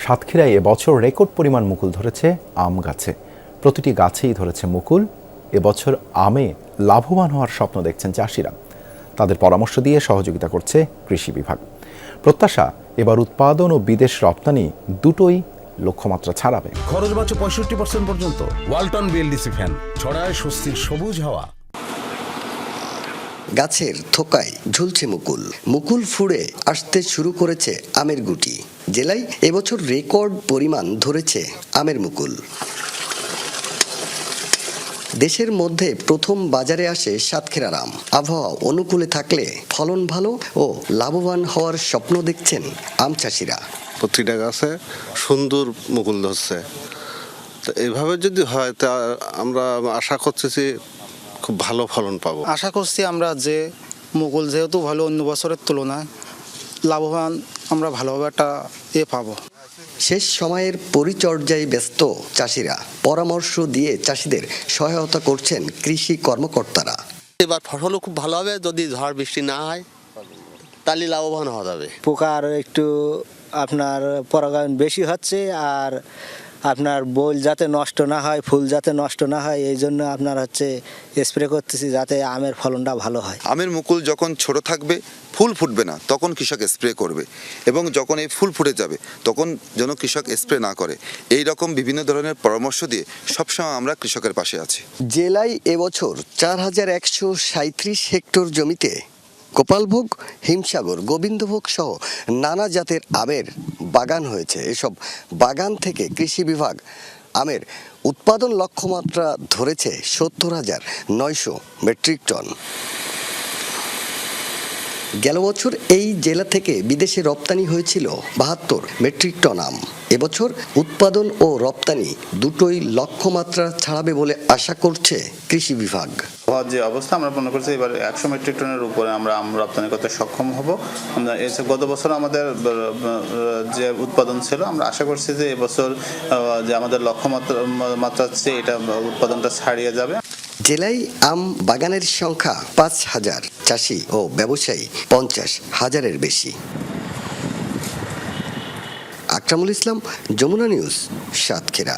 সাতক্ষীরায় এবছর রেকর্ড পরিমাণ মুকুল ধরেছে আম গাছে। প্রতিটি গাছেই ধরেছে মুকুল। এবছর আমে লাভবান হওয়ার স্বপ্ন দেখছেন চাষিরা। তাদের পরামর্শ দিয়ে সহযোগিতা করছে কৃষি বিভাগ। প্রত্যাশা, এবার উৎপাদন ও বিদেশ রপ্তানি দুটোই লক্ষ্যমাত্রা ছাড়াবে। খরচ বাঁচে 65% পর্যন্ত। ওয়ালটন বিএলডিসি ফ্যান ছড়ায় স্বস্তির সবুজ হাওয়া। গাছের থোকায় ঝুলছে মুকুল, মুকুল ফুঁড়ে আসতে শুরু করেছে আমের গুটি। জেলায় এবছর রেকর্ড পরিমাণ ধরেছে আমের মুকুল। দেশের মধ্যে প্রথম বাজারে আসে সাতক্ষীরার আম। আবহাওয়া অনুকূলে থাকলে ফলন ভালো ও লাভবান হওয়ার স্বপ্ন দেখছেন আম চাষিরা। প্রতিটা গাছে সুন্দর মুকুল ধরছে। তো এইভাবে যদি হয় তা আমরা আশা করতেছি খুব ভালো ফলন পাবো। আশা করছি আমরা যে মুকুল যেহেতু ভালো, অন্য বছরের তুলনায় লাভবান আমরা ভালোভাবে একটা পাবো। শেষ সময়ের পরিচর্যায় ব্যস্ত চাষিরা। পরামর্শ দিয়ে চাষিদের সহায়তা করছেন কৃষি কর্মকর্তারা। এবার ফসলও খুব ভালো হবে, যদি ঝড় বৃষ্টি না হয় তাহলে লাভবান হওয়া যাবে। পোকার একটু আপনার পরাগায়ন বেশি হচ্ছে, আর আপনার বোল যাতে নষ্ট না হয়, ফুল যাতে নষ্ট না হয়, এই জন্য আপনার স্প্রে করতেছি যাতে আমের ফলনটা ভালো হয়। আমের মুকুল যখন ছোট থাকবে, ফুল ফুটবে না, তখন কৃষক স্প্রে করবে, এবং যখন এই ফুল ফুটে যাবে তখন যেন কৃষক স্প্রে না করে। এই রকম বিভিন্ন ধরনের পরামর্শ দিয়ে সবসময় আমরা কৃষকের পাশে আছি। জেলায় এবছর 4137 হেক্টর জমিতে গোপালভোগ, হিমসাগর, গোবিন্দভোগ সহ নানা জাতের আমের বাগান হয়েছে। এসব বাগান থেকে কৃষি বিভাগ আমের উৎপাদন লক্ষ্যমাত্রা ধরেছে 70,900 মেট্রিক টন। গেল বছর এই জেলা থেকে বিদেশে রপ্তানি হয়েছিল 72 মেট্রিক টন আম। এবছর উৎপাদন ও রপ্তানি দুটোই লক্ষ্যমাত্রা ছাড়াবে বলে আশা করছে কৃষি বিভাগ। যে অবস্থা আমরা মনে করছি এবার 100 মেট্রিক টনের উপরে আমরা আম রপ্তানি করতে সক্ষম হব। গত বছর আমাদের যে উৎপাদন ছিল, আমরা আশা করছি যে এবছর যে আমাদের লক্ষ্যমাত্রা চেয়ে এটা উৎপাদনটা ছাড়িয়ে যাবে। জেলায় আম বাগানের সংখ্যা 5,000, চাষি ও ব্যবসায়ী 50,000-এর বেশি। আকরামুল ইসলাম, যমুনা নিউজ, সাতক্ষীরা।